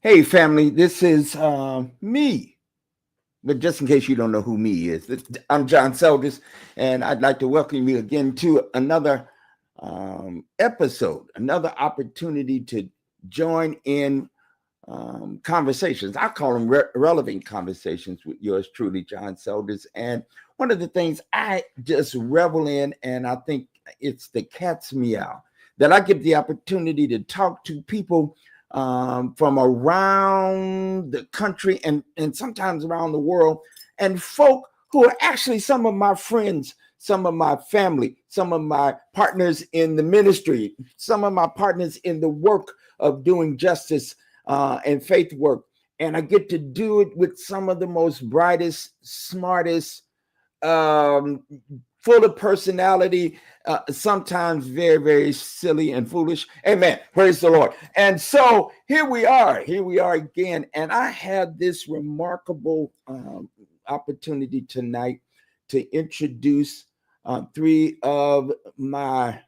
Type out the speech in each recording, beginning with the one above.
Hey, family, this is me. But just in case you don't know who me is, I'm John Seldis, and I'd like to welcome you again to another episode, another opportunity to join in conversations. I call them relevant conversations with yours truly, John Seldis. And one of the things I just revel in, and I think it's the cat's meow, that I get the opportunity to talk to people from around the country and sometimes around the world, and folk who are actually some of my friends, some of my family, some of my partners in the ministry, some of my partners in the work of doing justice and faith work. And I get to do it with some of the most brightest, smartest, um, full of personality, sometimes very, very silly and foolish. Amen. Praise the Lord. And so here we are again. And I had this remarkable opportunity tonight to introduce three of my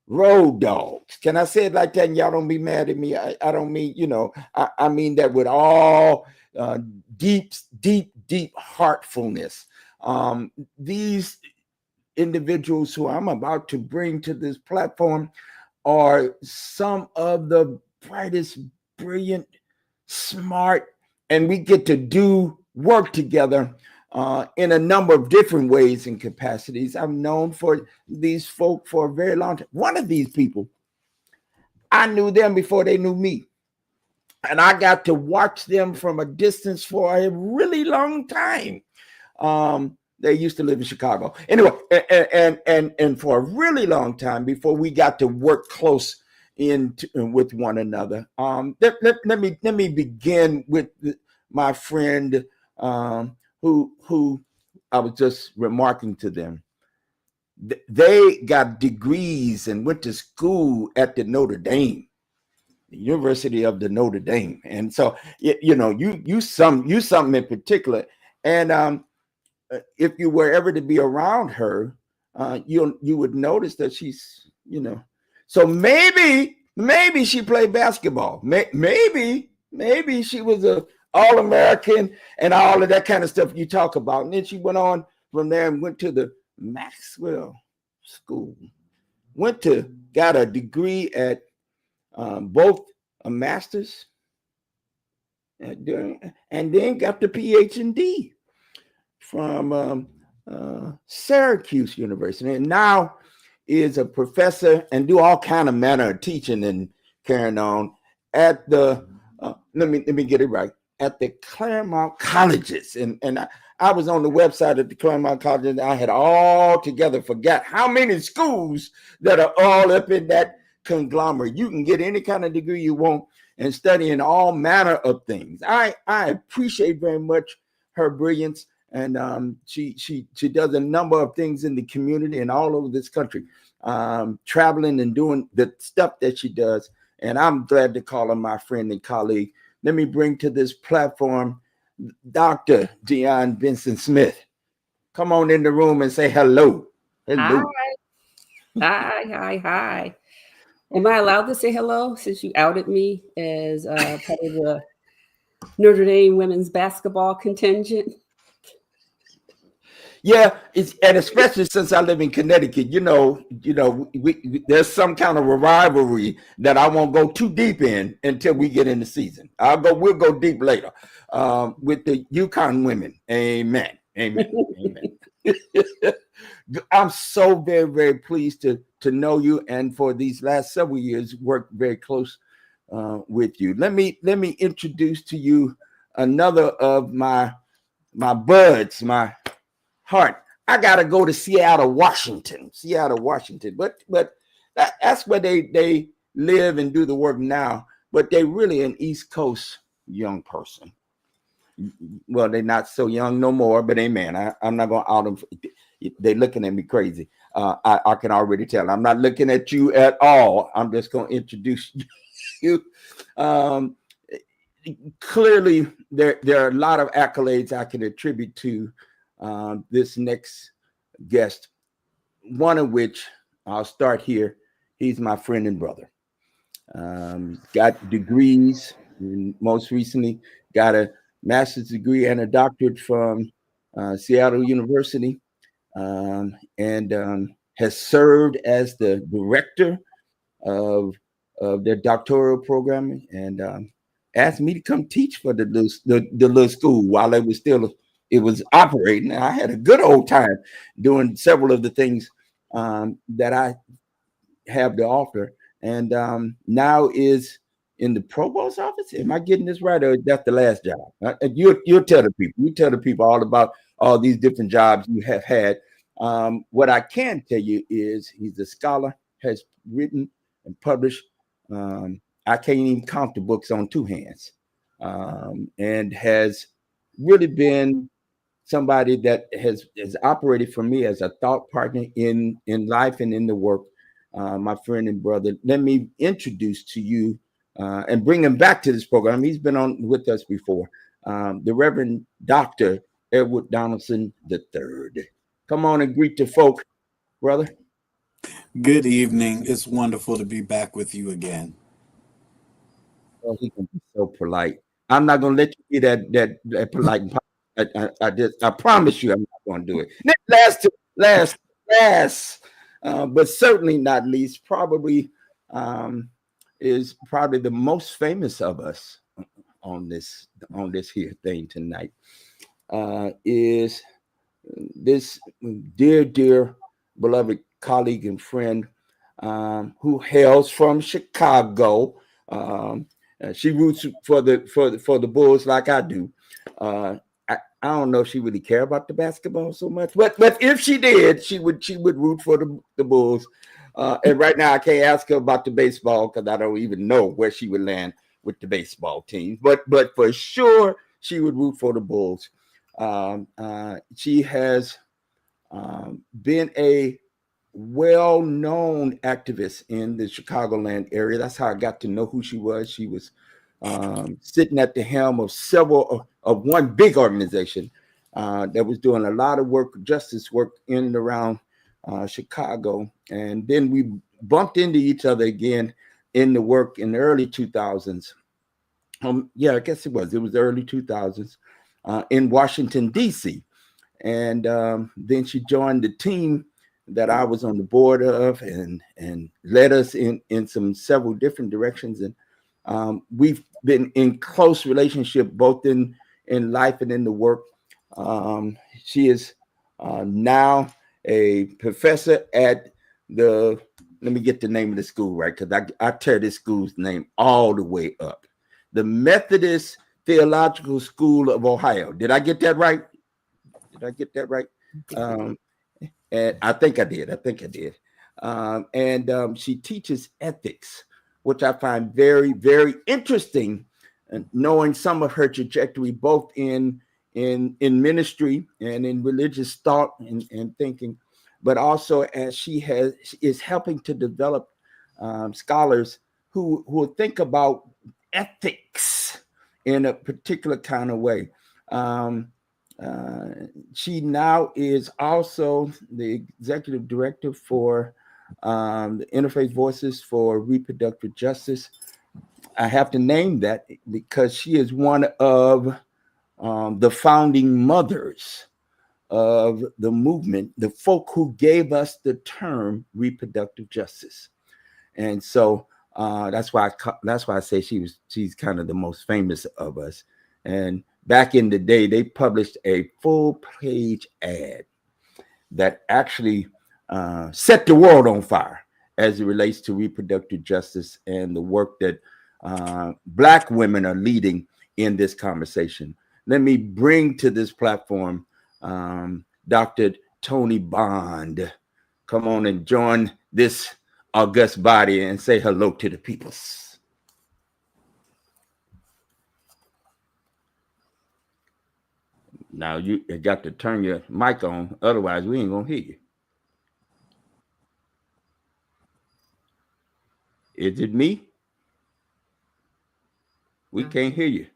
road dogs. Can I say it like that? And y'all don't be mad at me. I don't mean, I mean that with all deep heartfulness. These individuals who I'm about to bring to this platform are some of the brightest, brilliant, smart, and we get to do work together in a number of different ways and capacities. I've known for these folk for a very long time. One of these people, I knew them before they knew me. And I got to watch them from a distance for a really long time. They used to live in Chicago. Anyway, and for a really long time before we got to work close with one another. Let me begin with my friend who I was just remarking to them. They got degrees and went to school at the Notre Dame, the University of the Notre Dame, and so you something in particular, and if you were ever to be around her, you would notice that she's, so maybe she played basketball. Maybe she was a All-American and all of that kind of stuff you talk about. And then she went on from there and went to the Maxwell School, got a degree at both a master's and then got the PhD from Syracuse University, and now is a professor and do all kind of manner of teaching and carrying on at the let me get it right, at the Claremont colleges. And I was on the website at the Claremont College, and I had altogether forgot how many schools that are all up in that conglomerate. You can get any kind of degree you want and study in all manner of things. I appreciate very much her brilliance. And she does a number of things in the community and all over this country, traveling and doing the stuff that she does. And I'm glad to call her my friend and colleague. Let me bring to this platform Dr. Dionne Bensonsmith. Come on in the room and say hello. Hello. Hi. Am I allowed to say hello since you outed me as part of the Notre Dame women's basketball contingent? Yeah, and especially since I live in Connecticut, there's some kind of a rivalry that I won't go too deep in until we get in the season. We'll go deep later with the UConn women. Amen. I'm so very, very pleased to know you, and for these last several years, worked very close with you. Let me introduce to you another of my buds, my heart. I gotta go to Seattle, Washington, but that's where they live and do the work now. But they really an East Coast young person. Well, they're not so young no more, but amen. I'm not gonna out them. They're looking at me crazy. I can already tell. I'm not looking at you at all. I'm just gonna introduce you. Clearly, there are a lot of accolades I can attribute to this next guest, one of which I'll start here. He's my friend and brother. Got degrees most recently got a master's degree and a doctorate from Seattle University, and has served as the director of their doctoral program, and asked me to come teach for the little school while it was operating. I had a good old time doing several of the things that I have to offer, and now is in the provost office. Am I getting this right, or that's the last job? You'll tell the people. You tell the people all about all these different jobs you have had. What I can tell you is he's a scholar, has written and published. I can't even count the books on two hands, and has really been somebody that has operated for me as a thought partner in life and in the work. My friend and brother, let me introduce to you and bring him back to this program. He's been on with us before. The Reverend Dr. Edward Donalson III. Come on and greet the folk, brother. Good evening. It's wonderful to be back with you again. Oh, he can be so polite. I'm not gonna let you be that polite. I promise you, I'm not gonna do it. Last, but certainly not least, probably is probably the most famous of us on this here thing tonight. Is this dear beloved colleague and friend who hails from Chicago. She roots for the Bulls like I do. I don't know if she really care about the basketball so much, but if she did, she would root for the Bulls. And right now, I can't ask her about the baseball because I don't even know where she would land with the baseball team. But for sure, she would root for the Bulls. She has been a well-known activist in the Chicagoland area. That's how I got to know who she was. She was sitting at the helm of several of one big organization that was doing a lot of work, justice work in and around Chicago. And then we bumped into each other again in the work in the early 2000s. I guess it was the early 2000s in Washington, D.C. And then she joined the team that I was on the board of and led us in some several different directions. And we've been in close relationship both in life and in the work. She is now a professor at let me get the name of the school right, because I tear this school's name all the way up. The Methodist Theological School of Ohio. Did I get that right? And I think I did. And she teaches ethics, which I find very, very interesting, knowing some of her trajectory, both in ministry and in religious thought and thinking, but also as she is helping to develop scholars who think about ethics in a particular kind of way. She now is also the executive director for the Interfaith Voices for Reproductive Justice. I have to name that because she is one of the founding mothers of the movement, the folk who gave us the term reproductive justice. And so that's why I say she's kind of the most famous of us. And back in the day, they published a full-page ad that actually set the world on fire as it relates to reproductive justice and the work that Black women are leading in this conversation. Let me bring to this platform Dr. Toni Bond. Come on and join this august body and say hello to the peoples. Now you got to turn your mic on, otherwise we ain't gonna hear you. Is it me? We can't hear you.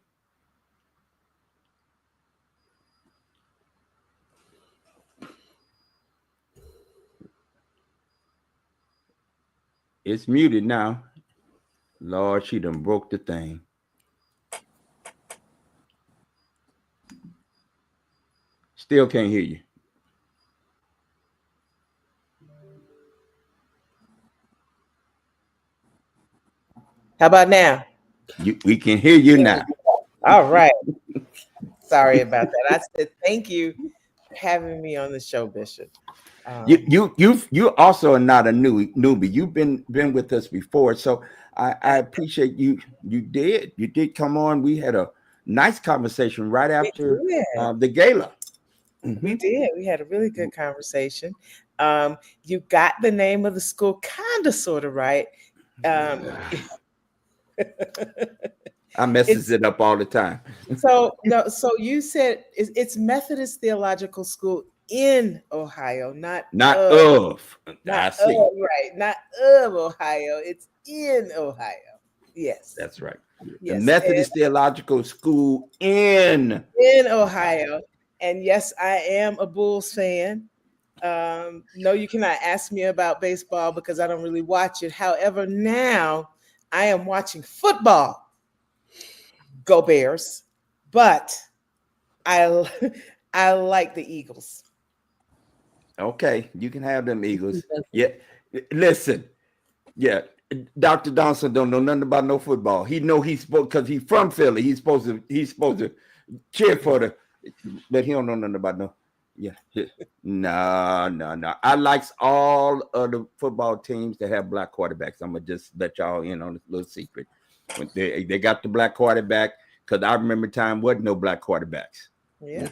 It's muted now. Lord, she done broke the thing. Still can't hear you. How about now? We can hear you now. All right. Sorry about that. I said thank you for having me on the show, Bishop. You also are not a newbie. You've been with us before, so I appreciate you. You did come on. We had a nice conversation right after the gala. We did. We had a really good conversation. You got the name of the school kind of sort of right. I messes it up all the time. So you said it's Methodist Theological School in Ohio, not of. Not I see. right, not of Ohio. It's in Ohio. Yes, that's right. Yes, the Methodist Theological School in Ohio. And yes, I am a Bulls fan. No, you cannot ask me about baseball because I don't really watch it. However, now I am watching football. Go Bears. But I like the Eagles. Okay, you can have them Eagles. Yeah, listen. Yeah, Dr. Donalson don't know nothing about no football. He know he's supposed because he's from Philly. He's supposed to cheer for the, but he don't know nothing about no. Yeah, no. I likes all of the football teams that have black quarterbacks. I'm gonna just let y'all in on this little secret. When they got the black quarterback, because I remember time wasn't no black quarterbacks. Yeah.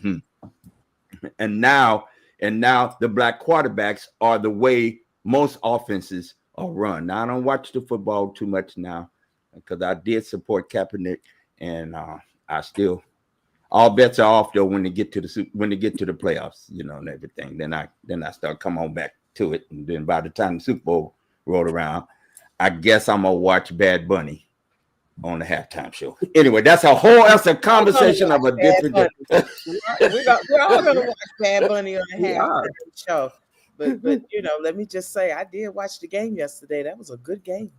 And now the black quarterbacks are the way most offenses are run. Now I don't watch the football too much now because I did support Kaepernick, and I still all bets are off though when they get to the playoffs, and everything. Then I start come on back to it, and then by the time the Super Bowl rolled around, I guess I'm gonna watch Bad Bunny on the halftime show. Anyway, that's a conversation of a different. We're all gonna watch Bad Bunny on the halftime show. But let me just say, I did watch the game yesterday. That was a good game.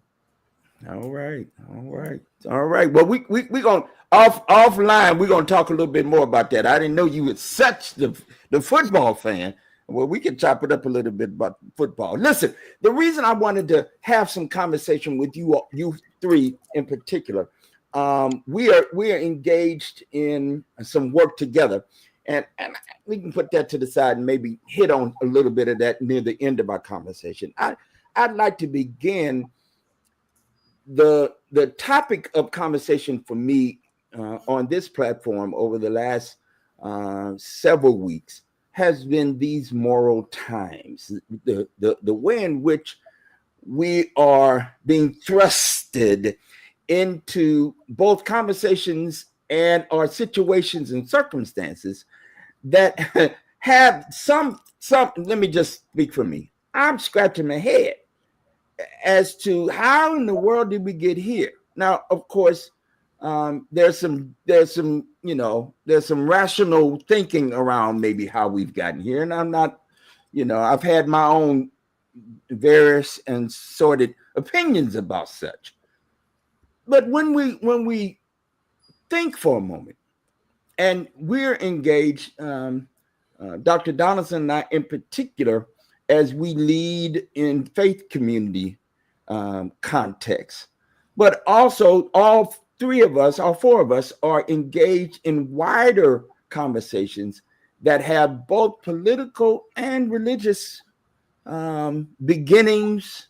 All right. Well, we gonna offline. We're gonna talk a little bit more about that. I didn't know you were such the football fan. Well, we can chop it up a little bit about football. Listen, the reason I wanted to have some conversation with you three in particular, we are engaged in some work together, and we can put that to the side and maybe hit on a little bit of that near the end of our conversation. I'd like to begin the topic of conversation for me on this platform over the last several weeks has been these moral times, the way in which we are being thrusted into both conversations and our situations and circumstances that have some. Let me just speak for me. I'm scratching my head as to how in the world did we get here. Now, of course, there's some rational thinking around maybe how we've gotten here, and I'm not, I've had my own various and sorted opinions about such. But when we think for a moment, and we're engaged, Dr. Donalson and I in particular, as we lead in faith community context, but also all four of us are engaged in wider conversations that have both political and religious beginnings,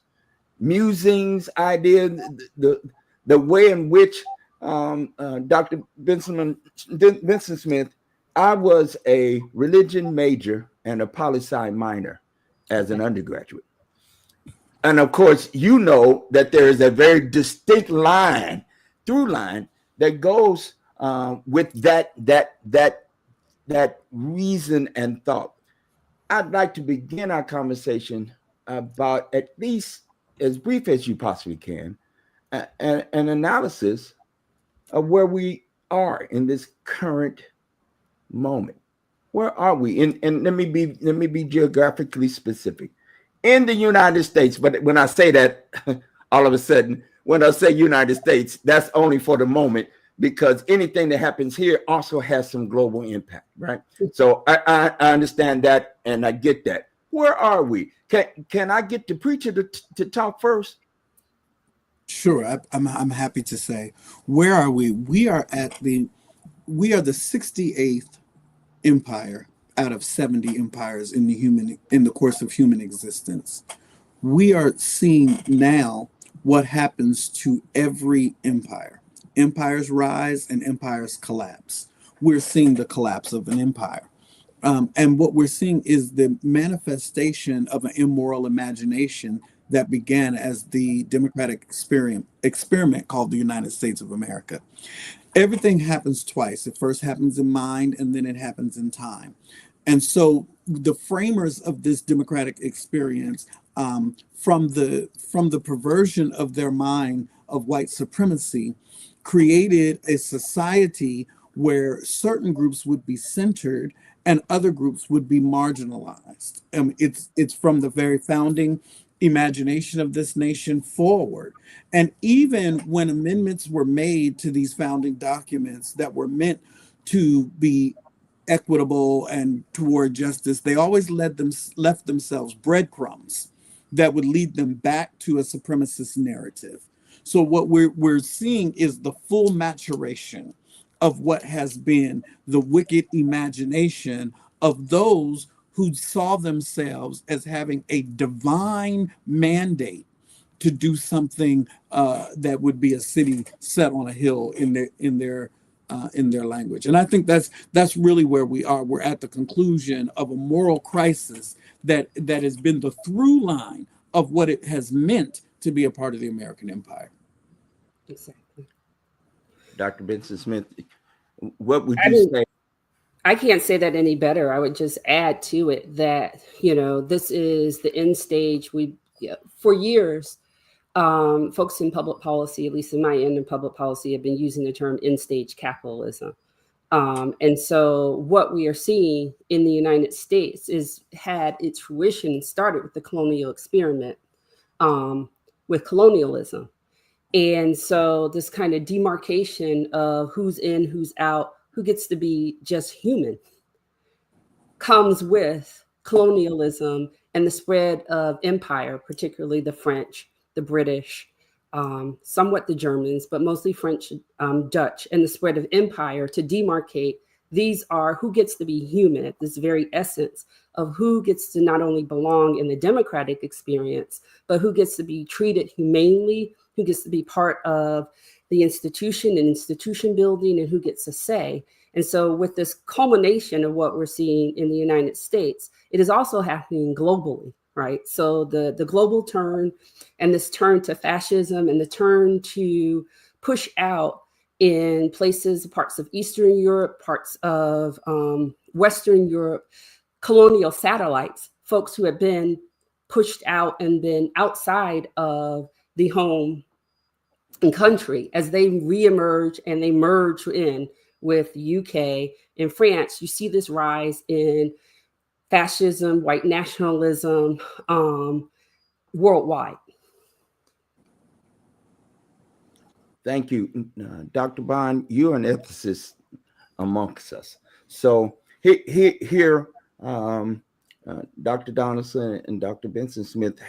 musings, ideas, the way in which Dr. Bensonsmith, I was a religion major and a poli-sci minor as an undergraduate. And of course, you know that there is a very distinct through line that goes with that reason and thought. I'd like to begin our conversation about, at least as brief as you possibly can, an analysis of where we are in this current moment. Where are we? And let me be geographically specific. In the United States, but when I say that, all of a sudden, when I say United States, that's only for the moment, because anything that happens here also has some global impact, right? So I understand that, and I get that. Where are we? Can I get the preacher to talk first? Sure, I'm happy to say. Where are we? We are the 68th empire out of 70 empires in the course of human existence. We are seeing now what happens to every empire. Empires rise and empires collapse. We're seeing the collapse of an empire. And what we're seeing is the manifestation of an immoral imagination that began as the democratic experiment called the United States of America. Everything happens twice. It first happens in mind, and then it happens in time. And so the framers of this democratic experience, from the perversion of their mind of white supremacy, created a society where certain groups would be centered and other groups would be marginalized. It's from the very founding imagination of this nation forward. And even when amendments were made to these founding documents that were meant to be equitable and toward justice, they always left themselves breadcrumbs that would lead them back to a supremacist narrative. So what we're seeing is the full maturation of what has been the wicked imagination of those who saw themselves as having a divine mandate to do something that would be a city set on a hill in their language. And I think that's really where we are. We're at the conclusion of a moral crisis that has been the through line of what it has meant to be a part of the American empire. Exactly. Dr. Bensonsmith, what would you say? I can't say that any better. I would just add to it that, this is the end stage. For years, folks in public policy, at least in my end in public policy, have been using the term end stage capitalism. And so what we are seeing in the United States had its fruition and started with the colonial experiment, with colonialism. And so this kind of demarcation of who's in, who's out, who gets to be just human, comes with colonialism and the spread of empire, particularly the French, the British, somewhat the Germans, but mostly French, Dutch, and the spread of empire to demarcate. These are who gets to be human at this very essence of who gets to not only belong in the democratic experience, but who gets to be treated humanely, who gets to be part of the institution and institution building, and who gets a say. And so with this culmination of what we're seeing in the United States, it is also happening globally, right? So the global turn and this turn to fascism and the turn to push out in parts of Eastern Europe, parts of Western Europe, colonial satellites, folks who have been pushed out and been outside of the home and country as they reemerge and they merge in with the UK and France. You see this rise in fascism, white nationalism worldwide. Thank you. Dr. Bond, you're an ethicist amongst us. So here Dr. Donalson and Dr. Bensonsmith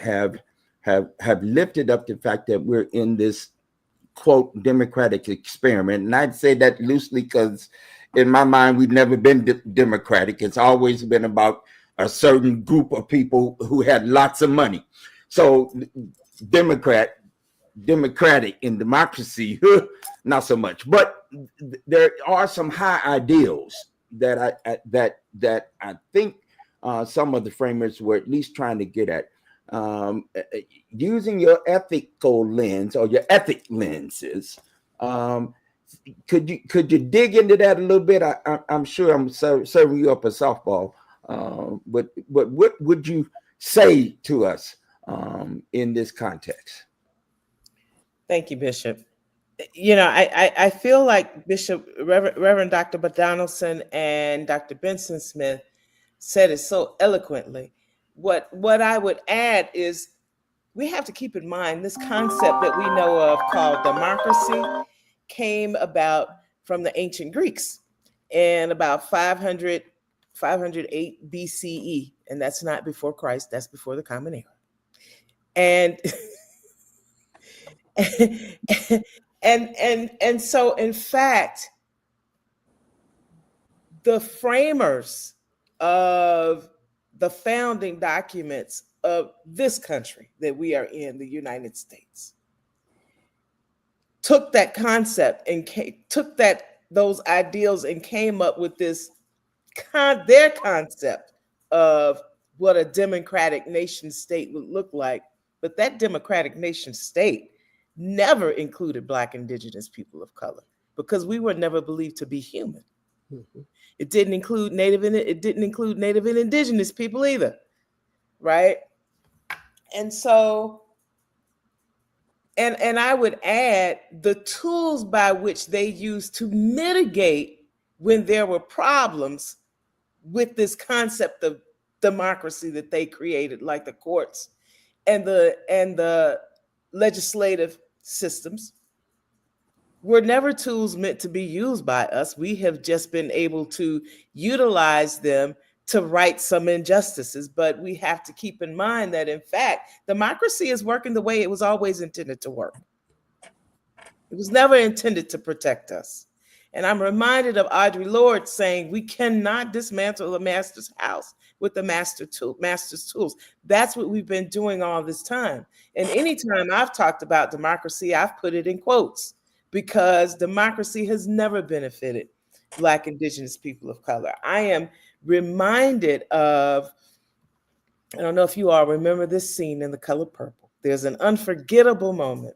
have lifted up the fact that we're in this, quote, democratic experiment. And I'd say that loosely because in my mind, we've never been democratic. It's always been about a certain group of people who had lots of money. So democratic in democracy, not so much. But there are some high ideals that I think some of the framers were at least trying to get at. Using your ethical lens or your ethic lenses, could you dig into that a little bit? I'm sure I'm serving you up a softball, but what would you say to us in this context? Thank you, Bishop. I feel like Reverend Dr. Donalson and Dr. Bensonsmith said it so eloquently. What I would add is we have to keep in mind this concept that we know of called democracy came about from the ancient Greeks in about 508 BCE. And that's not before Christ, that's before the Common Era. And and so in fact, the framers of the founding documents of this country that we are in, the United States, took that concept and took those ideals and came up with their concept of what a democratic nation state would look like. But that democratic nation state never included Black, Indigenous people of color, because we were never believed to be human. Mm-hmm. It didn't include Native and Indigenous people either, right? And so, and I would add the tools by which they used to mitigate when there were problems with this concept of democracy that they created, like the courts and the legislative systems, were never tools meant to be used by us. We have just been able to utilize them to right some injustices. But we have to keep in mind that, in fact, democracy is working the way it was always intended to work. It was never intended to protect us. And I'm reminded of Audre Lorde saying, we cannot dismantle the master's house with the master's tools. That's what we've been doing all this time. And anytime I've talked about democracy, I've put it in quotes, because democracy has never benefited Black, Indigenous people of color. I am reminded of, I don't know if you all remember this scene in The Color Purple. There's an unforgettable moment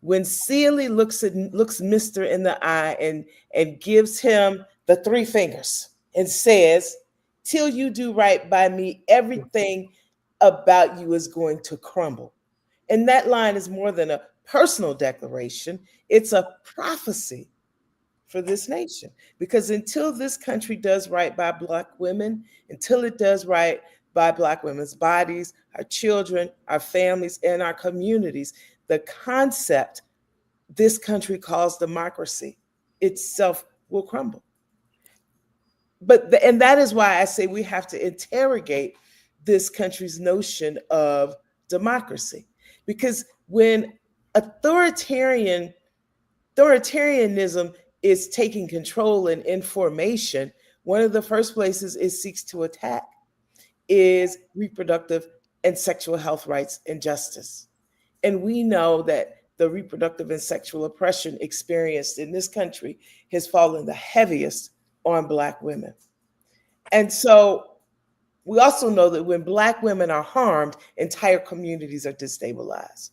when Celie looks Mr. in the eye and gives him the three fingers and says, till you do right by me, everything about you is going to crumble. And that line is more than a personal declaration. It's a prophecy for this nation, because until this country does right by Black women, until it does right by Black women's bodies, our children, our families, and our communities, the concept this country calls democracy itself will crumble. And that is why I say we have to interrogate this country's notion of democracy, because when authoritarianism is taking control in information, one of the first places it seeks to attack is reproductive and sexual health rights and justice. And we know that the reproductive and sexual oppression experienced in this country has fallen the heaviest on Black women. And so we also know that when Black women are harmed, entire communities are destabilized.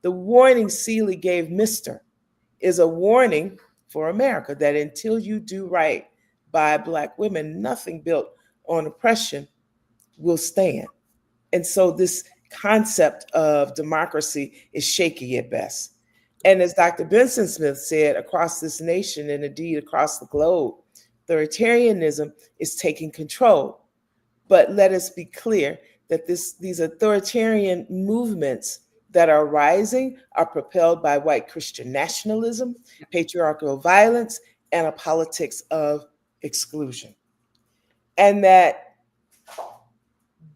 The warning Celie gave Mr. is a warning for America that until you do right by Black women, nothing built on oppression will stand. And so this concept of democracy is shaky at best. And as Dr. Bensonsmith said, across this nation and indeed across the globe, authoritarianism is taking control. But let us be clear that these authoritarian movements that are rising are propelled by white Christian nationalism, patriarchal violence, and a politics of exclusion. And that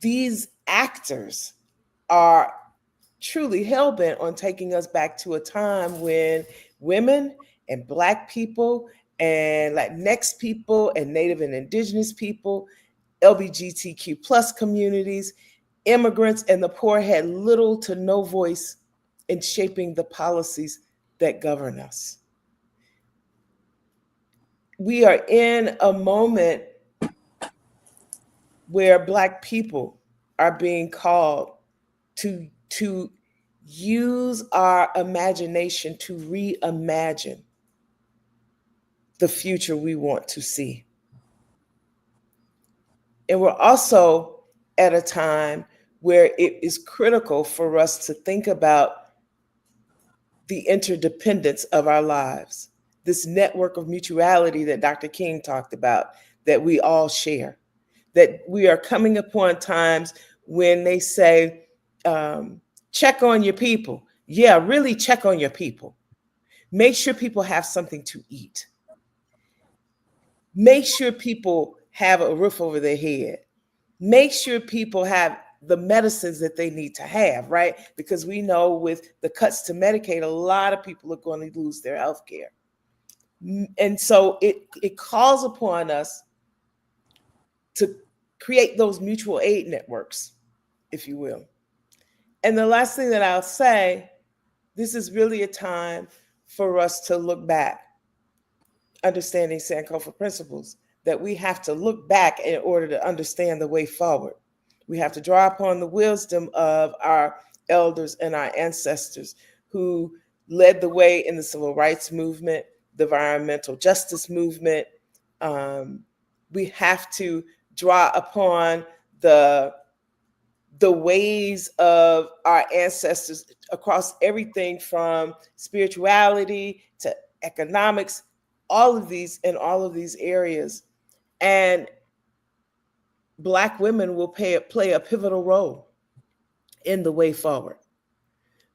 these actors are truly hell-bent on taking us back to a time when women and Black people and Latinx people and Native and Indigenous people, LGBTQ plus communities, immigrants, and the poor had little to no voice in shaping the policies that govern us. We are in a moment where Black people are being called to use our imagination to reimagine the future we want to see. And we're also at a time where it is critical for us to think about the interdependence of our lives, this network of mutuality that Dr. King talked about, that we all share, that we are coming upon times when they say, check on your people. Yeah, really check on your people. Make sure people have something to eat. make sure people have a roof over their head, make sure people have the medicines that they need to have, right? Because we know with the cuts to Medicaid, a lot of people are going to lose their health care. And so it calls upon us to create those mutual aid networks, if you will. And the last thing that I'll say, this is really a time for us to look back, understanding Sankofa principles, that we have to look back in order to understand the way forward. We have to draw upon the wisdom of our elders and our ancestors who led the way in the civil rights movement, the environmental justice movement. We have to draw upon the ways of our ancestors across everything from spirituality to economics, all of these areas. And Black women will play a pivotal role in the way forward.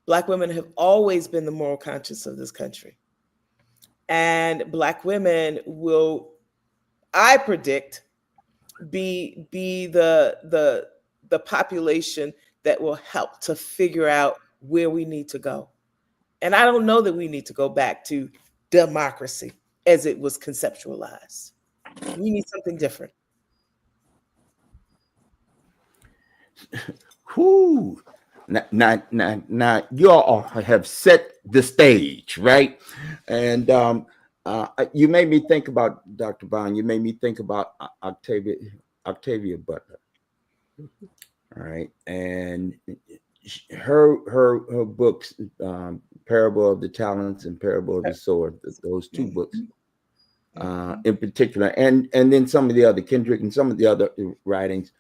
Black women have always been the moral conscience of this country. And Black women will, I predict, be the population that will help to figure out where we need to go. And I don't know that we need to go back to democracy as it was conceptualized. We need something different. Whoo. Now, you all have set the stage, right? And you made me think about Dr. Bond. You made me think about Octavia Butler. All right, and her books, Parable of the Talents and Parable of the Sword, those two books in particular, and then some of the other Kendrick and some of the other writings,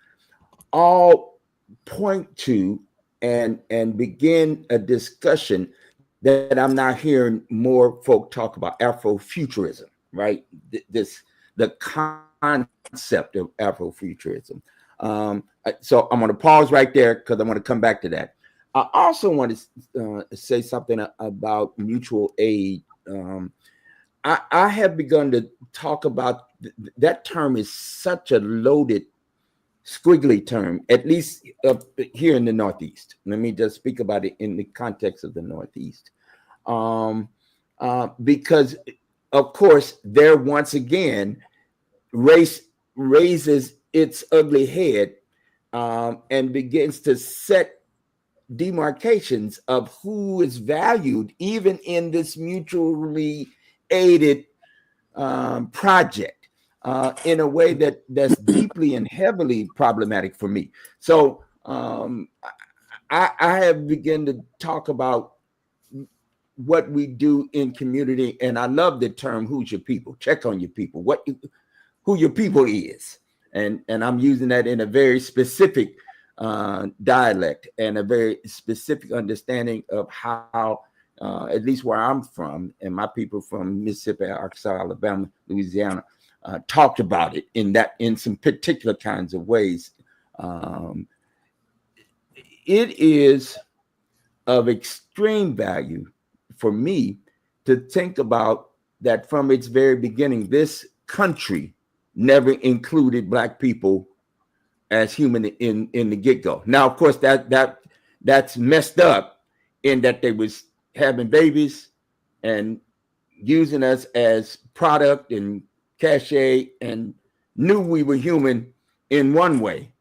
all point to and begin a discussion that I'm not hearing more folk talk about: Afrofuturism, right? The concept of Afrofuturism. So I'm going to pause right there because I want to come back to that. I also want to say something about mutual aid. I have begun to talk about that term is such a loaded, squiggly term, at least here in the Northeast. Let me just speak about it in the context of the Northeast. Because, of course, there once again, race raises its ugly head and begins to set demarcations of who is valued, even in this mutually aided project, in a way that's deeply and heavily problematic for me. So I have begun to talk about what we do in community, and I love the term "who's your people." Check on your people. Who your people is, and I'm using that in a very specific dialect and a very specific understanding of how, at least where I'm from, and my people from Mississippi, Arkansas, Alabama, Louisiana, talked about it in some particular kinds of ways. It is of extreme value for me to think about that from its very beginning. This country never included Black people as human in the get-go. Now, of course, that's messed up in that they was having babies and using us as product and cachet and knew we were human in one way,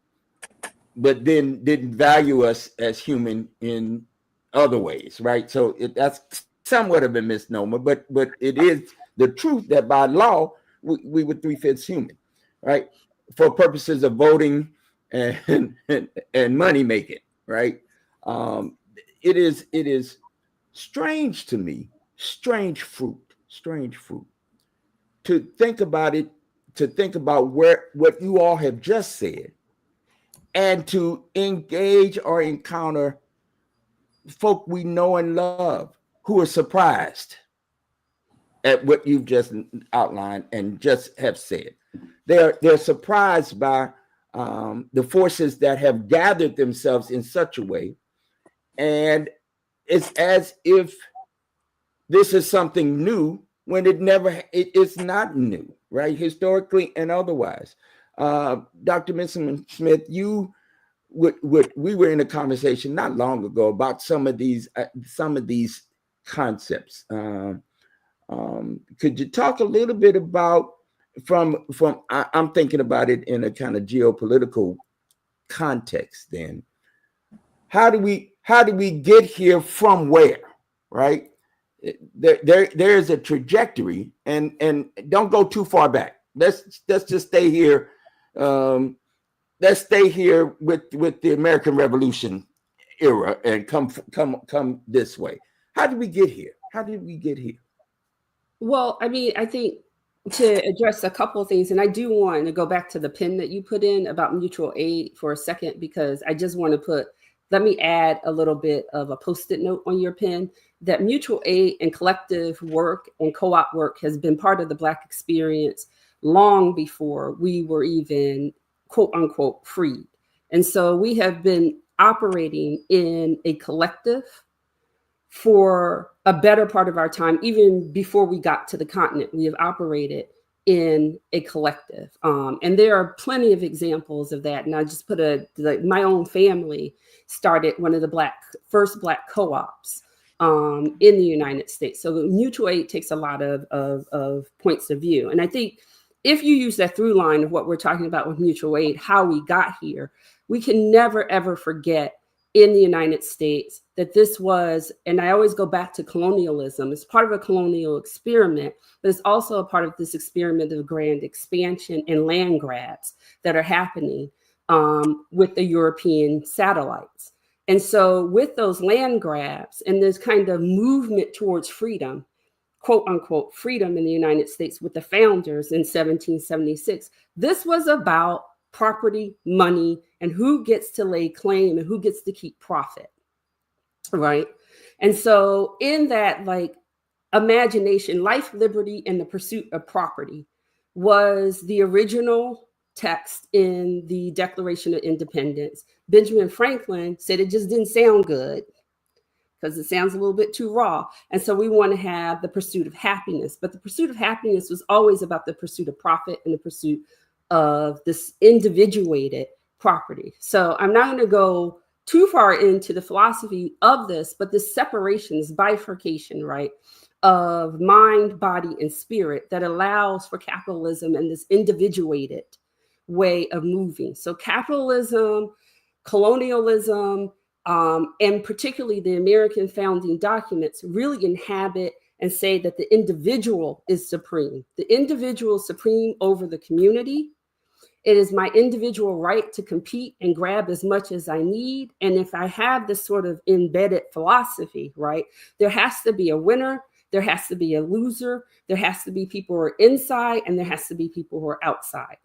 but then didn't value us as human in other ways, right? So that's somewhat of a misnomer, but it is the truth that by law, we were 3/5 human, right? For purposes of voting and money making, right? It is strange to me, strange fruit, to think about it, to think about what you all have just said, and to engage or encounter folk we know and love who are surprised at what you've just outlined and just have said. They're surprised by the forces that have gathered themselves in such a way, and it's as if this is something new when it's not new, right? Historically and otherwise. Dr. Bensonsmith, we were in a conversation not long ago about some of these concepts. Could you talk a little bit about I'm thinking about it in a kind of geopolitical context then. How do we get here from where, right? There is a trajectory, and don't go too far back. Let's just stay here. Let's stay here with the American Revolution era and come this way. How did we get here? Well, I mean, I think to address a couple of things, and I do want to go back to the pin that you put in about mutual aid for a second, because I just want to let me add a little bit of a post-it note on your pin that mutual aid and collective work and co-op work has been part of the Black experience long before we were even quote unquote freed. And so we have been operating in a collective for a better part of our time. Even before we got to the continent, we have operated in a collective. And there are plenty of examples of that. And I just my own family started one of the first Black co-ops in the United States. So mutual aid takes a lot of points of view. And I think if you use that through line of what we're talking about with mutual aid, how we got here, we can never, ever forget in the United States that this was, and I always go back to colonialism, it's part of a colonial experiment, but it's also a part of this experiment of grand expansion and land grabs that are happening with the European satellites. And so with those land grabs and this kind of movement towards freedom, quote unquote, freedom in the United States with the founders in 1776, this was about property, money, and who gets to lay claim and who gets to keep profit, right? And so in that like imagination, life, liberty, and the pursuit of property was the original text in the Declaration of Independence. Benjamin Franklin said it just didn't sound good because it sounds a little bit too raw. And so we want to have the pursuit of happiness. But the pursuit of happiness was always about the pursuit of profit and the pursuit of this individuated property. So I'm not going to go too far into the philosophy of this, but this separation, this bifurcation, right, of mind, body, and spirit that allows for capitalism and this individuated way of moving. So capitalism, colonialism, and particularly the American founding documents really inhabit and say that the individual is supreme. The individual is supreme over the community. It is my individual right to compete and grab as much as I need. And if I have this sort of embedded philosophy, right, there has to be a winner, there has to be a loser, there has to be people who are inside, and there has to be people who are outside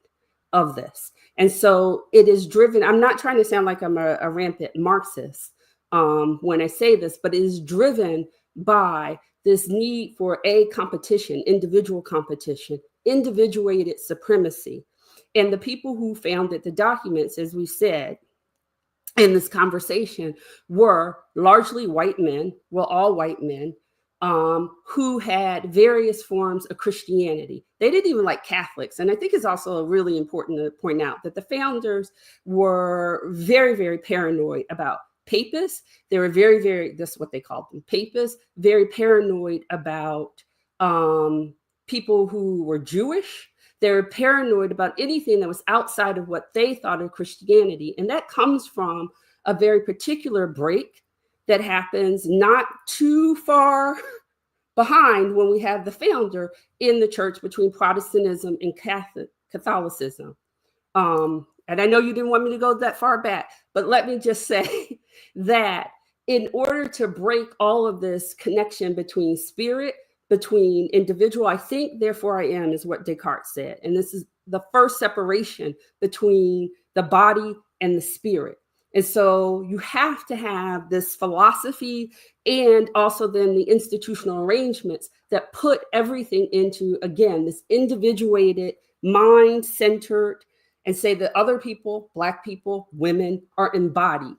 of this. And so it is driven, I'm not trying to sound like I'm a rampant Marxist when I say this, but it is driven by this need for a competition, individual competition, individuated supremacy. And the people who founded the documents, as we said in this conversation, were largely white men, well, all white men, who had various forms of Christianity. They didn't even like Catholics. And I think it's also really important to point out that the founders were very, very paranoid about papists. They were very, very, this is what they called them, papists, very paranoid about people who were Jewish. They were paranoid about anything that was outside of what they thought of Christianity. And that comes from a very particular break that happens not too far behind when we have the founder in the church between Protestantism and Catholicism. And I know you didn't want me to go that far back, but let me just say that in order to break all of this connection between spirit, between individual, I think, therefore I am, is what Descartes said. And this is the first separation between the body and the spirit. And so you have to have this philosophy and also then the institutional arrangements that put everything into, again, this individuated, mind-centered, and say that other people, Black people, women, are embodied,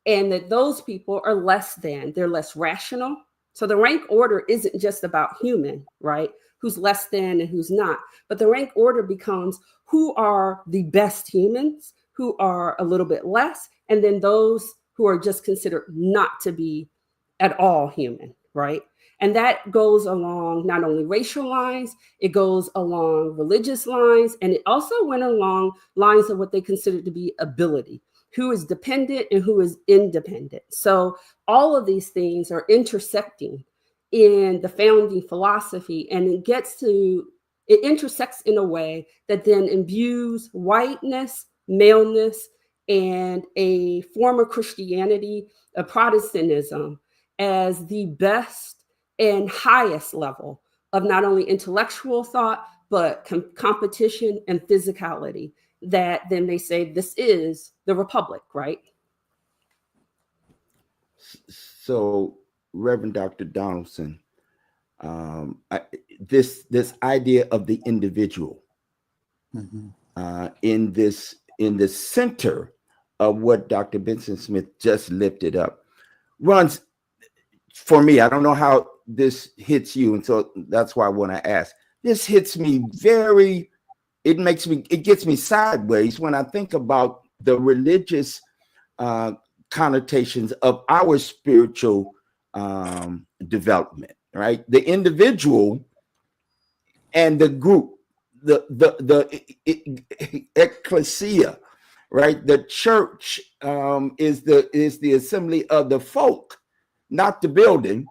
and that those people are less than, they're less rational. So the rank order isn't just about human, right? who's less than and who's not. But the rank order becomes who are the best humans, who are a little bit less, and then those who are just considered not to be at all human, right? And that goes along not only racial lines, it goes along religious lines, and it also went along lines of what they considered to be ability, who is dependent and who is independent. So all of these things are intersecting in the founding philosophy, and it intersects in a way that then imbues whiteness, maleness, and a form of Christianity, a Protestantism, as the best and highest level of not only intellectual thought, but competition and physicality, that then they say this is the Republic, right? So, Reverend Dr. Donalson, this idea of the individual in the center of what Dr. Bensonsmith just lifted up runs for me. I don't know how this hits you, and so that's why I want to ask. This hits me it gets me sideways when I think about the religious connotations of our spiritual development, right? The individual and the group, the ecclesia, right? The church is the assembly of the folk, not the building,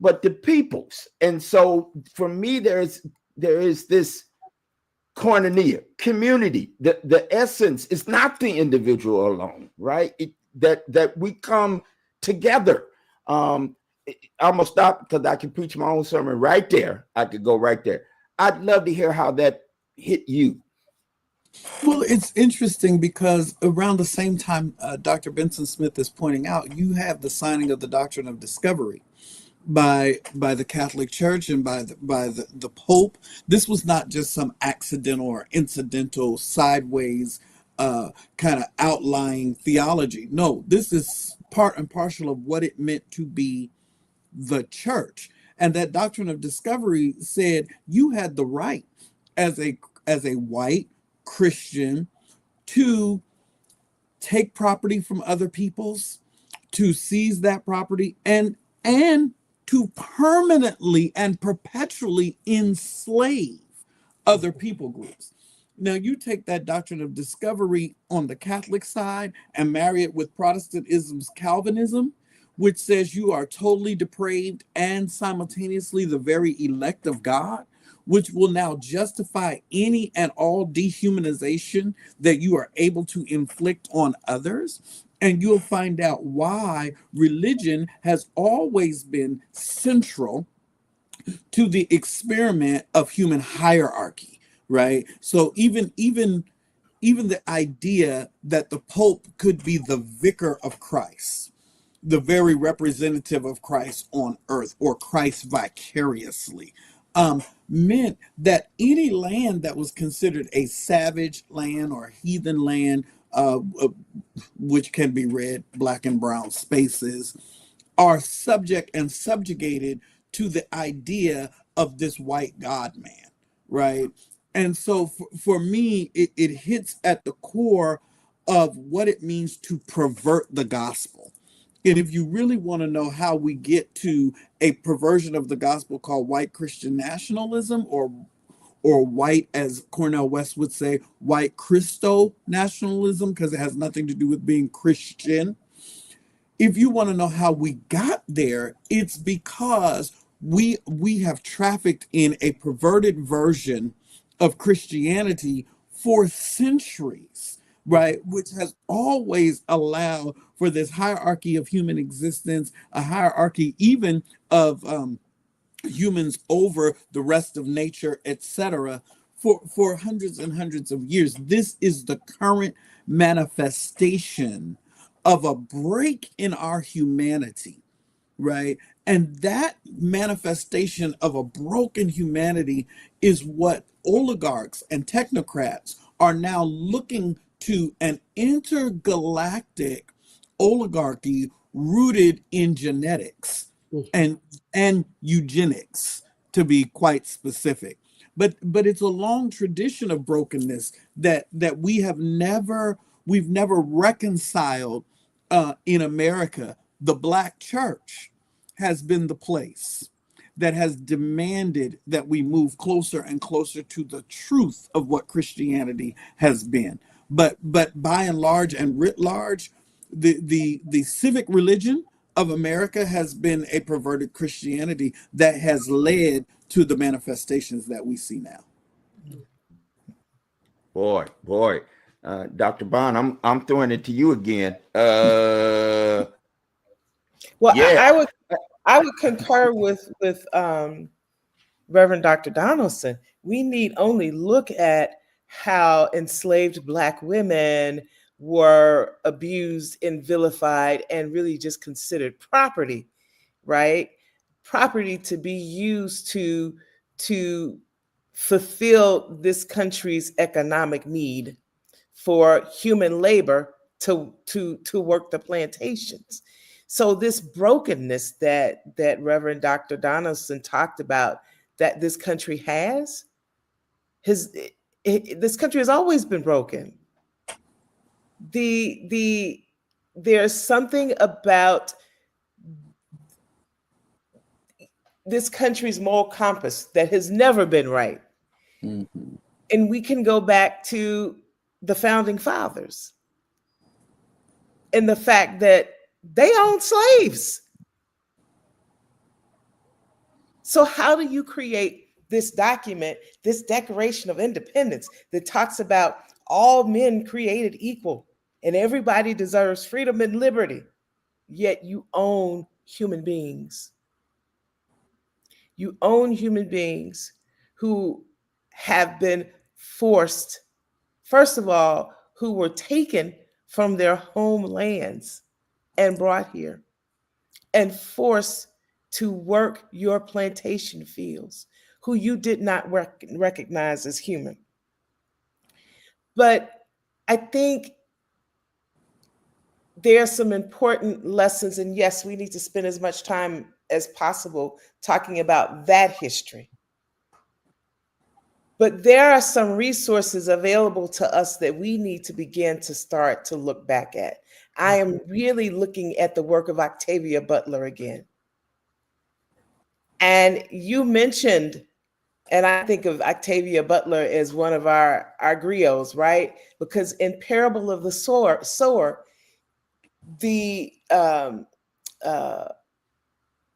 but the peoples. And so for me, there is this koinonia, community. The essence is not the individual alone, right? That we come together. I'm gonna stop because I can preach my own sermon right there. I could go right there. I'd love to hear how that hit you. Well, it's interesting because around the same time Dr. Bensonsmith is pointing out, you have the signing of the doctrine of discovery by the Catholic Church and by the Pope. This was not just some accidental or incidental sideways kind of outlying theology. No, this is part and parcel of what it meant to be the church. And that doctrine of discovery said you had the right as a white Christian to take property from other people's, to seize that property, and to permanently and perpetually enslave other people groups. Now, you take that doctrine of discovery on the Catholic side and marry it with Protestantism's Calvinism, which says you are totally depraved and simultaneously the very elect of God, which will now justify any and all dehumanization that you are able to inflict on others. And you'll find out why religion has always been central to the experiment of human hierarchy, right? So even the idea that the Pope could be the vicar of Christ, the very representative of Christ on earth, or Christ vicariously, meant that any land that was considered a savage land or heathen land, which can be red, black, and brown spaces, are subject and subjugated to the idea of this white God man, right? And so for me, it hits at the core of what it means to pervert the gospel. And if you really want to know how we get to a perversion of the gospel called white Christian nationalism, or white, as Cornel West would say, white Christo nationalism, because it has nothing to do with being Christian. If you want to know how we got there, it's because we have trafficked in a perverted version of Christianity for centuries, right? Which has always allowed for this hierarchy of human existence, a hierarchy even of humans over the rest of nature, etc., for hundreds and hundreds of years. This is the current manifestation of a break in our humanity, right? And that manifestation of a broken humanity is what oligarchs and technocrats are now looking to, an intergalactic oligarchy rooted in genetics and eugenics to be quite specific. But it's a long tradition of brokenness that we've never reconciled in America. The Black church has been the place that has demanded that we move closer and closer to the truth of what Christianity has been. But by and large and writ large, the civic religion of America has been a perverted Christianity that has led to the manifestations that we see now. Boy, Dr. Bond, I'm throwing it to you again. Well, Yeah. I would concur with Reverend Dr. Donalson. We need only look at how enslaved Black women were abused and vilified and really just considered property, right? Property to be used to fulfill this country's economic need for human labor to work the plantations. So this brokenness that Reverend Dr. Donalson talked about, that this country has, this country has always been broken. There's something about this country's moral compass that has never been right. Mm-hmm. And we can go back to the founding fathers and the fact that they owned slaves. So how do you create this document, this Declaration of Independence that talks about all men created equal and everybody deserves freedom and liberty, yet you own human beings? You own human beings who have been forced, first of all, who were taken from their homelands and brought here and forced to work your plantation fields, who you did not recognize as human. But I think there are some important lessons, and yes, we need to spend as much time as possible talking about that history. But there are some resources available to us that we need to begin to start to look back at. I am really looking at the work of Octavia Butler again. And you mentioned, and I think of Octavia Butler as one of our griots, right? Because in Parable of the Sower, the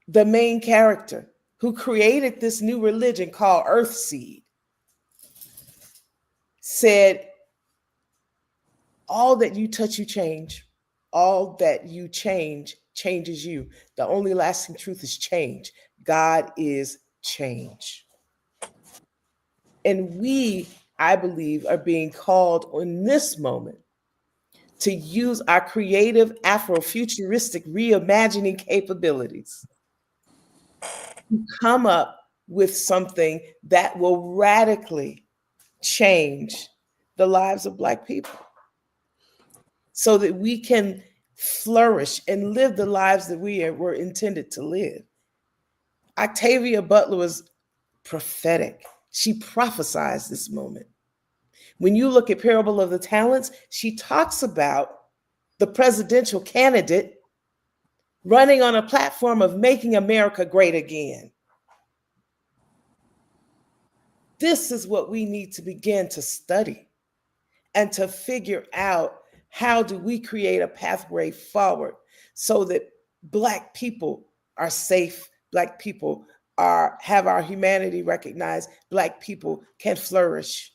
main character who created this new religion called Earthseed said, all that you touch, you change. All that you change changes you. The only lasting truth is change. God is change. And we, I believe, are being called in this moment to use our creative Afrofuturistic reimagining capabilities to come up with something that will radically change the lives of Black people so that we can flourish and live the lives that we were intended to live. Octavia Butler was prophetic. She prophesied this moment. When you look at Parable of the Talents, she talks about the presidential candidate running on a platform of making America great again. This is what we need to begin to study and to figure out, how do we create a pathway forward so that Black people are safe, Black people have our humanity recognized, Black people can flourish.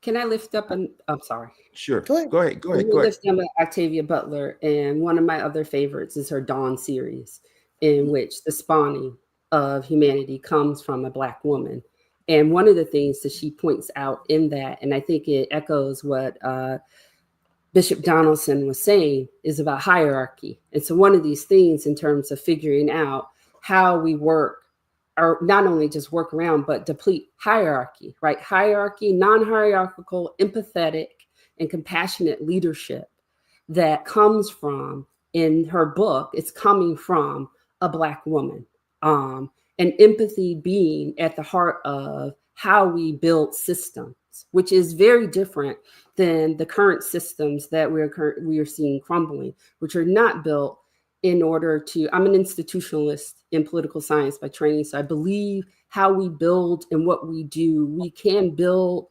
Can I lift up I'm sorry. Sure. Go ahead. Lift up Octavia Butler, and one of my other favorites is her Dawn series, in which the spawning of humanity comes from a Black woman. And one of the things that she points out in that, and I think it echoes what Bishop Donalson was saying, is about hierarchy. And so one of these things in terms of figuring out how we work, or not only just work around, but deplete hierarchy, right? Hierarchy, non-hierarchical, empathetic, and compassionate leadership that comes from, in her book, it's coming from a Black woman, and empathy being at the heart of how we build systems, which is very different than the current systems that we are seeing crumbling, which are not built in order to. I'm an institutionalist in political science by training, so I believe how we build and what we do, we can build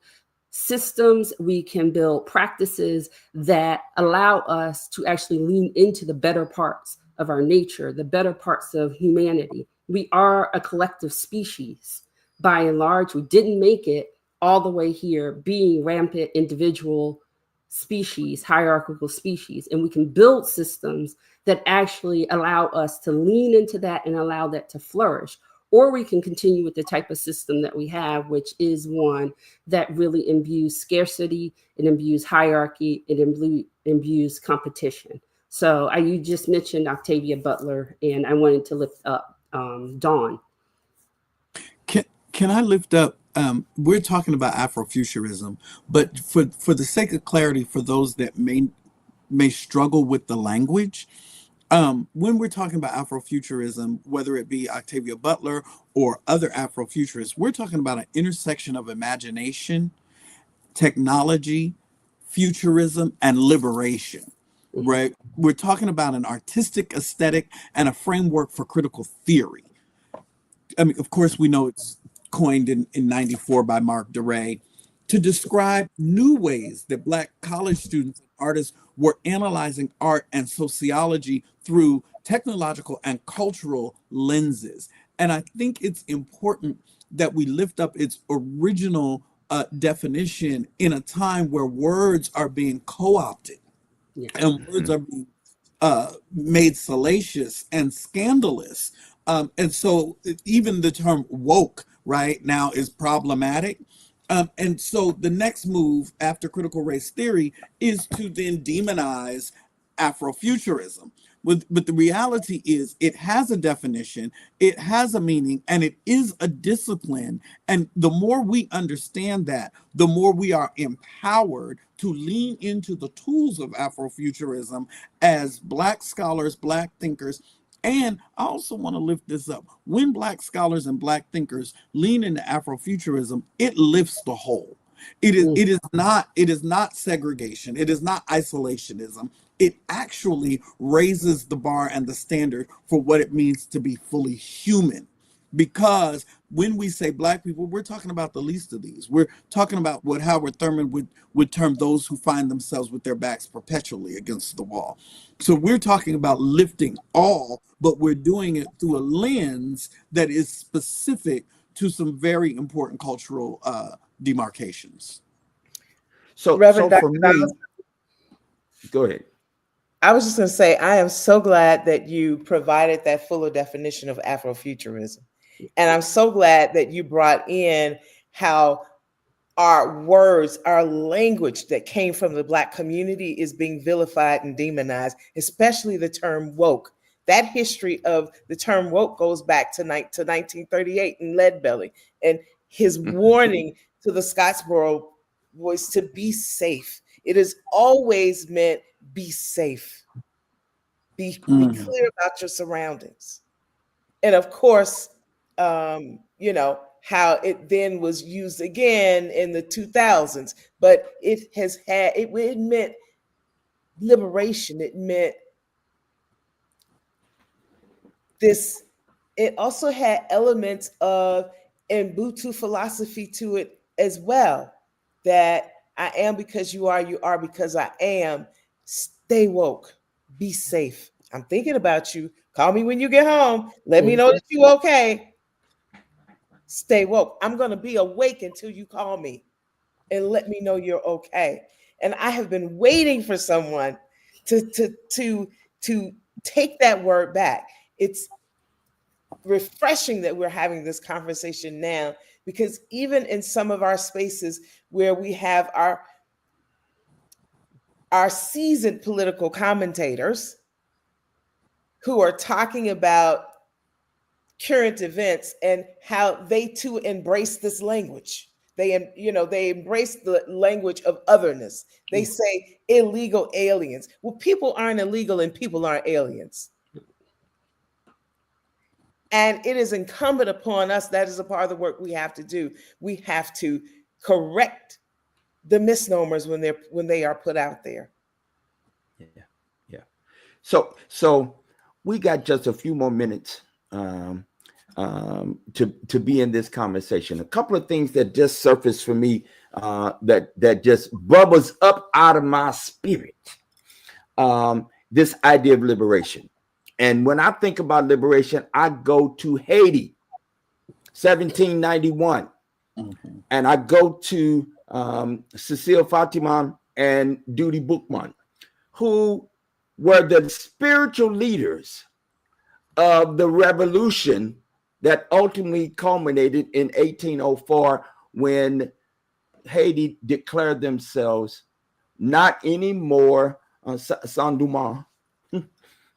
systems, we can build practices that allow us to actually lean into the better parts of our nature, the better parts of humanity. We are a collective species. By and large, we didn't make it all the way here being rampant individual species, hierarchical species, and we can build systems that actually allow us to lean into that and allow that to flourish. Or we can continue with the type of system that we have, which is one that really imbues scarcity, it imbues hierarchy, it imbues competition. So you just mentioned Octavia Butler, and I wanted to lift up Dawn. Can I lift up? We're talking about Afrofuturism, but for the sake of clarity, for those that may struggle with the language, when we're talking about Afrofuturism, whether it be Octavia Butler or other Afrofuturists, we're talking about an intersection of imagination, technology, futurism, and liberation, right? We're talking about an artistic aesthetic and a framework for critical theory. I mean, of course, we know it's coined in 94 by Mark DeRay to describe new ways that Black college students and artists were analyzing art and sociology through technological and cultural lenses. And I think it's important that we lift up its original definition in a time where words are being co-opted, and words are being made salacious and scandalous. And so even the term woke right now is problematic. And so the next move after critical race theory is to then demonize Afrofuturism. But the reality is it has a definition, it has a meaning, and it is a discipline. And the more we understand that, the more we are empowered to lean into the tools of Afrofuturism as Black scholars, Black thinkers. And I also want to lift this up. When Black scholars and Black thinkers lean into Afrofuturism, it lifts the whole. It is not segregation. It is not isolationism. It actually raises the bar and the standard for what it means to be fully human. Because when we say Black people, we're talking about the least of these. We're talking about what Howard Thurman would term those who find themselves with their backs perpetually against the wall. So we're talking about lifting all, but we're doing it through a lens that is specific to some very important cultural demarcations. So Reverend for Dr. me, Donalson, go ahead. I was just going to say, I am so glad that you provided that fuller definition of Afrofuturism. And I'm so glad that you brought in how our words, our language that came from the Black community is being vilified and demonized, especially the term woke. That history of the term woke goes back to 1938 in Leadbelly, and his warning to the Scottsboro was to be safe. It has always meant be safe. Be clear about your surroundings. And of course, how it then was used again in the 2000s, but it meant liberation. It meant this. It also had elements of Ubuntu philosophy to it as well, that I am because you are because I am. Stay woke, be safe. I'm thinking about you. Call me when you get home. Let me know that you're okay. Stay woke. I'm going to be awake until you call me and let me know you're okay. And I have been waiting for someone to take that word back. It's refreshing that we're having this conversation now, because even in some of our spaces where we have our seasoned political commentators who are talking about current events and how they too embrace this language. They embrace the language of otherness. They say illegal aliens. Well, people aren't illegal and people aren't aliens. And it is incumbent upon us. That is a part of the work we have to do. We have to correct the misnomers when they are put out there. Yeah, yeah. So we got just a few more minutes to be in this conversation. A couple of things that just surfaced for me that just bubbles up out of my spirit. This idea of liberation. And when I think about liberation, I go to Haiti, 1791. Mm-hmm. And I go to Cecile Fatima and Duty Boukman, who were the spiritual leaders of the revolution that ultimately culminated in 1804 when Haiti declared themselves not anymore Saint-Domingue,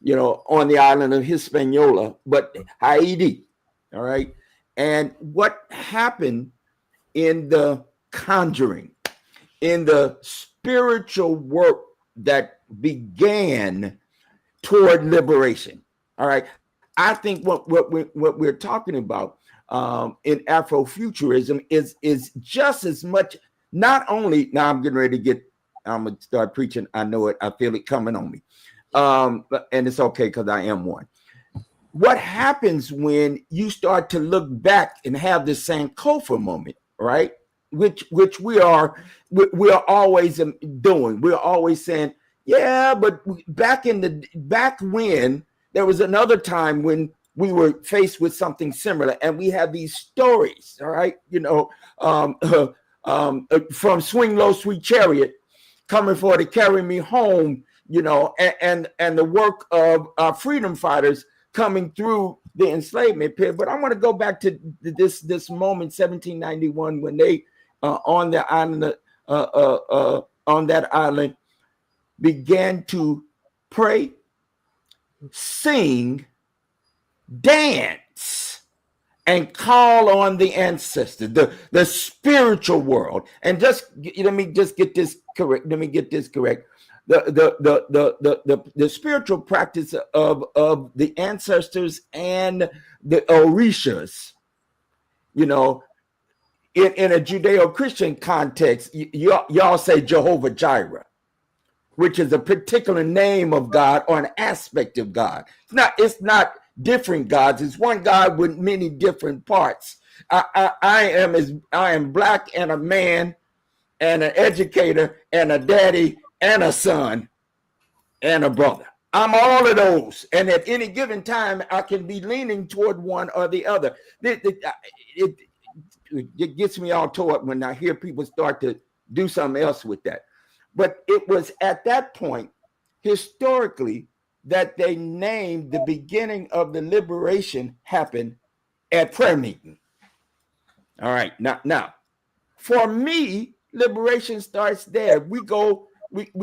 on the island of Hispaniola, but Haiti. All right. And what happened in the conjuring, in the spiritual work that began toward liberation. All right. I think what we're talking about in Afrofuturism is just as much, not only, now I'm going to start preaching. I know it. I feel it coming on me. And it's okay because I am one. What happens when you start to look back and have this Sankofa moment, right? Which we are always doing. We're always saying, yeah, but back when there was another time when we were faced with something similar, and we have these stories, all right, from Swing Low, Sweet Chariot, coming for to carry me home, and the work of freedom fighters coming through the enslavement period. But I want to go back to this moment, 1791, when they on the island on that island began to pray, sing, dance, and call on the ancestors, the spiritual world. And let me get this correct. The spiritual practice of the ancestors and the Orishas, in a Judeo-Christian context, y'all say Jehovah Jireh, which is a particular name of God or an aspect of God. It's not different gods. It's one God with many different parts. I am Black and a man and an educator and a daddy and a son and a brother. I'm all of those. And at any given time, I can be leaning toward one or the other. It gets me all tore up when I hear people start to do something else with that. But it was at that point, historically, that they named the beginning of the liberation happened at prayer meeting. All right. Now, for me, liberation starts there. We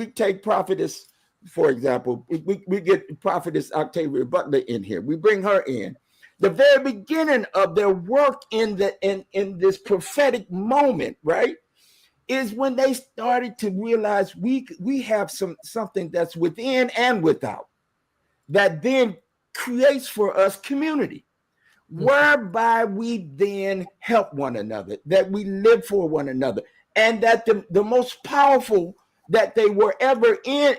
take prophetess, for example. We get prophetess Octavia Butler in here. We bring her in. The very beginning of their work in this prophetic moment, right, is when they started to realize we have something that's within and without that then creates for us community, whereby we then help one another, that we live for one another, and that the most powerful that they were ever in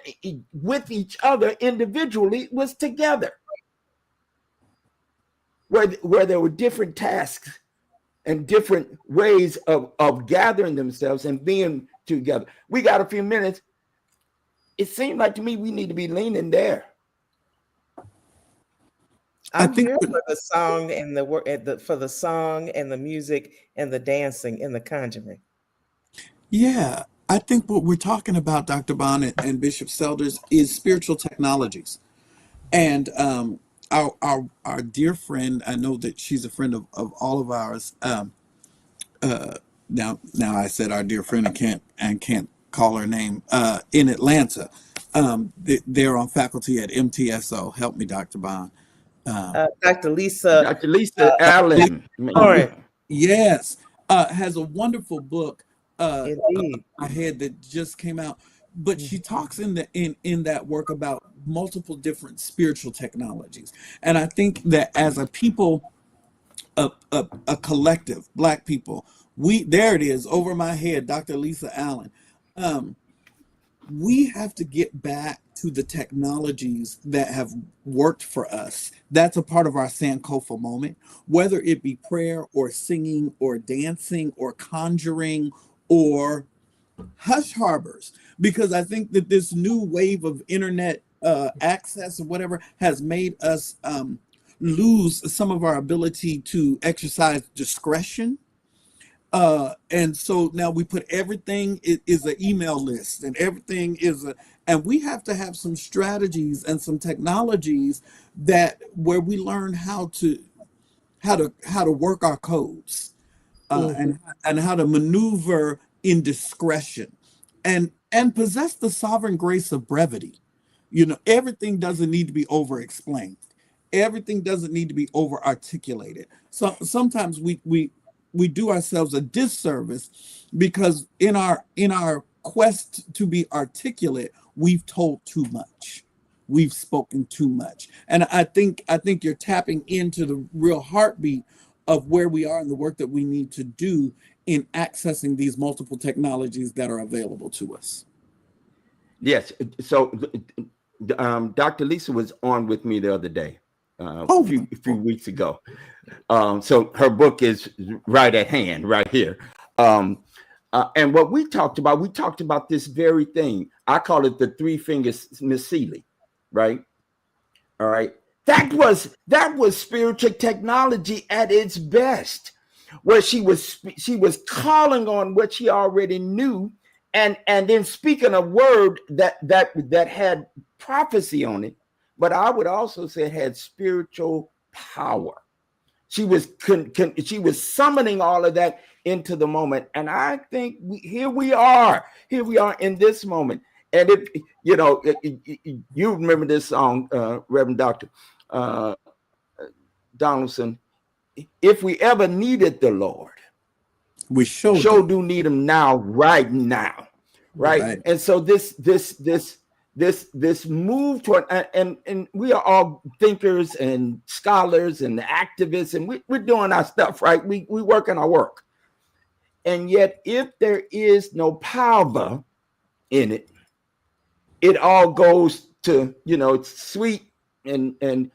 with each other individually was together, where there were different tasks and different ways of gathering themselves and being together. We got a few minutes. It seemed like to me we need to be leaning there. I'm here for the song and the work for the song and the music and the dancing and the conjuring. Yeah, I think what we're talking about, Dr. Bond and Bishop Selders, is spiritual technologies. And our dear friend, I know that she's a friend of all of ours. Now I said our dear friend and can't call her name. In Atlanta, they're on faculty at MTSO. Help me, Dr. Bond. Dr. Lisa Allen. Yes, has a wonderful book indeed. I had that just came out but she talks in that work about multiple different spiritual technologies. And I think that as a people, a collective, Black people, there it is over my head, Dr. Lisa Allen. We have to get back to the technologies that have worked for us. That's a part of our Sankofa moment, whether it be prayer or singing or dancing or conjuring or hush harbors, because I think that this new wave of internet access or whatever has made us lose some of our ability to exercise discretion. And so now we put everything is an email list, and everything and we have to have some strategies and some technologies where we learn how to work our codes, and how to maneuver in discretion, and possess the sovereign grace of brevity. Everything doesn't need to be over explained. Everything doesn't need to be over articulated. So sometimes we do ourselves a disservice because in our quest to be articulate, we've told too much. We've spoken too much. And I think you're tapping into the real heartbeat of where we are and the work that we need to do in accessing these multiple technologies that are available to us. Yes. So Dr. Lisa was on with me the other day, a few weeks ago. So her book is right at hand, right here. And what we talked about this very thing. I call it the three fingers Miss Seeley, right? All right. That was spiritual technology at its best, where she was calling on what she already knew, and then speaking a word that had prophecy on it, but I would also say it had spiritual power. She was summoning all of that into the moment, and I think here we are in this moment. And you remember this song, Reverend Dr. Donalson. If we ever needed the Lord, we sure do need him now, right now, right? And so this move toward, and we are all thinkers and scholars and activists, and we're doing our stuff, right? We working our work, and yet if there is no power in it, it all goes to sweet and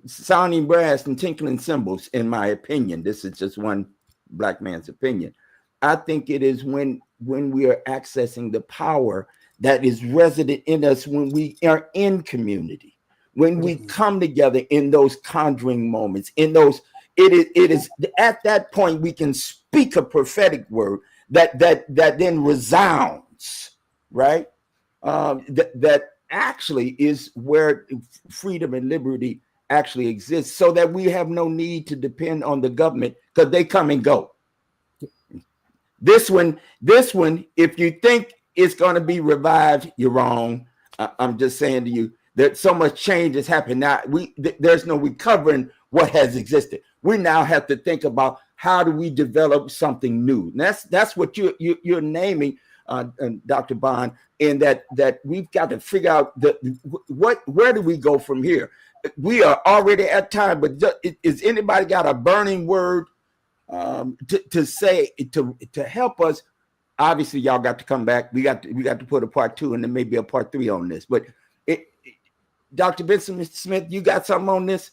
sounding brass and tinkling cymbals. In my opinion, this is just one Black man's opinion. I think it is when we are accessing the power that is resident in us, when we are in community, when we come together in those conjuring moments, it is at that point we can speak a prophetic word that then resounds, right? That actually is where freedom and liberty actually exists, so that we have no need to depend on the government, because they come and go. This one, if you think it's going to be revived, you're wrong. I'm just saying to you that so much change has happened now. There's no recovering what has existed. We now have to think about how do we develop something new. And that's what you're naming, Dr. Bond, in that we've got to figure out where do we go from here. We are already at time, but is anybody got a burning word to say to help us? Obviously, y'all got to come back. We got to put a part 2 and then maybe a part 3 on this. But Dr. Bensonsmith, you got something on this?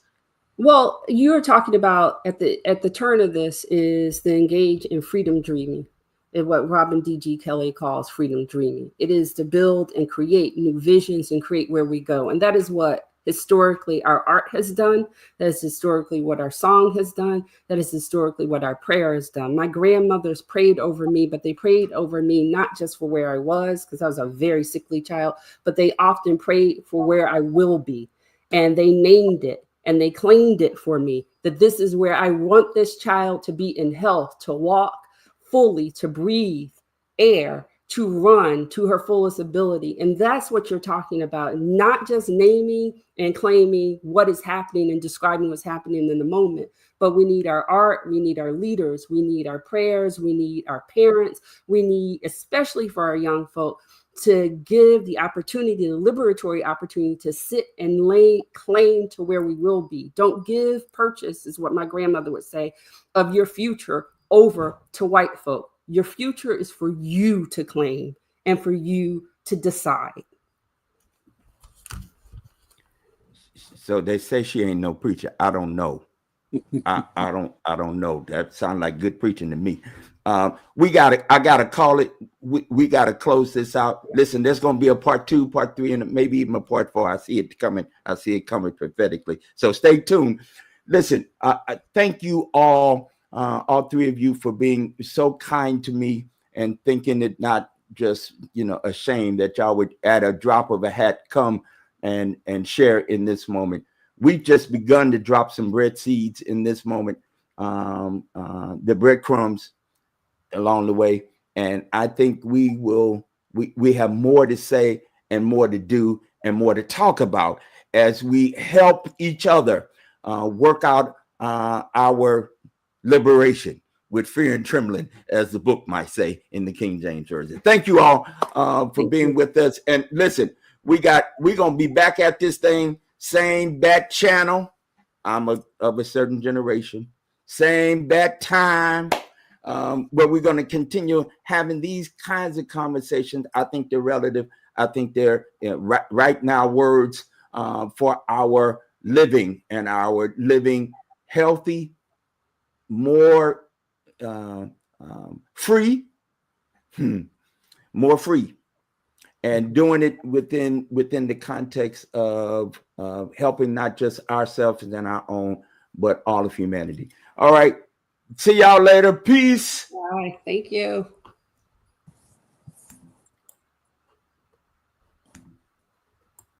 Well, you were talking about at the turn of this is the engage in freedom dreaming, and what Robin D.G. Kelly calls freedom dreaming. It is to build and create new visions and create where we go. And that is what historically our art has done. That is historically what our song has done. That is historically what our prayer has done. My grandmothers prayed over me, but they prayed over me not just for where I was, because I was a very sickly child, but they often prayed for where I will be. And they named it and they claimed it for me, that this is where I want this child to be in health, to walk fully, to breathe air, to run to her fullest ability. And that's what you're talking about, not just naming and claiming what is happening and describing what's happening in the moment, but we need our art, we need our leaders, we need our prayers, we need our parents, we need, especially for our young folk, to give the opportunity, the liberatory opportunity to sit and lay claim to where we will be. Don't give purchase, is what my grandmother would say, of your future over to white folk. Your future is for you to claim and for you to decide. So they say she ain't no preacher. I don't know. I don't know. That sounds like good preaching to me. I gotta call it. We gotta close this out. Listen, there's gonna be a part 2, part 3, and maybe even a part 4. I see it coming prophetically. So stay tuned. Listen, I thank you all 3 of you, for being so kind to me and thinking it not just, a shame that y'all would, at a drop of a hat, come and share in this moment. We've just begun to drop some bread seeds in this moment, the breadcrumbs along the way. And I think we have more to say and more to do and more to talk about as we help each other work out our liberation with fear and trembling, as the book might say in the King James Version. Thank you all for being with us. And listen, we're gonna be back at this thing, same bat channel. I'm of a certain generation, same bat time. But we're going to continue having these kinds of conversations. I think they're relative. I think they're right now words for our living, and our living healthy, more free, more free, and doing it within the context of helping not just ourselves and our own, but all of humanity. All right. See y'all later. Peace. Bye. Thank you.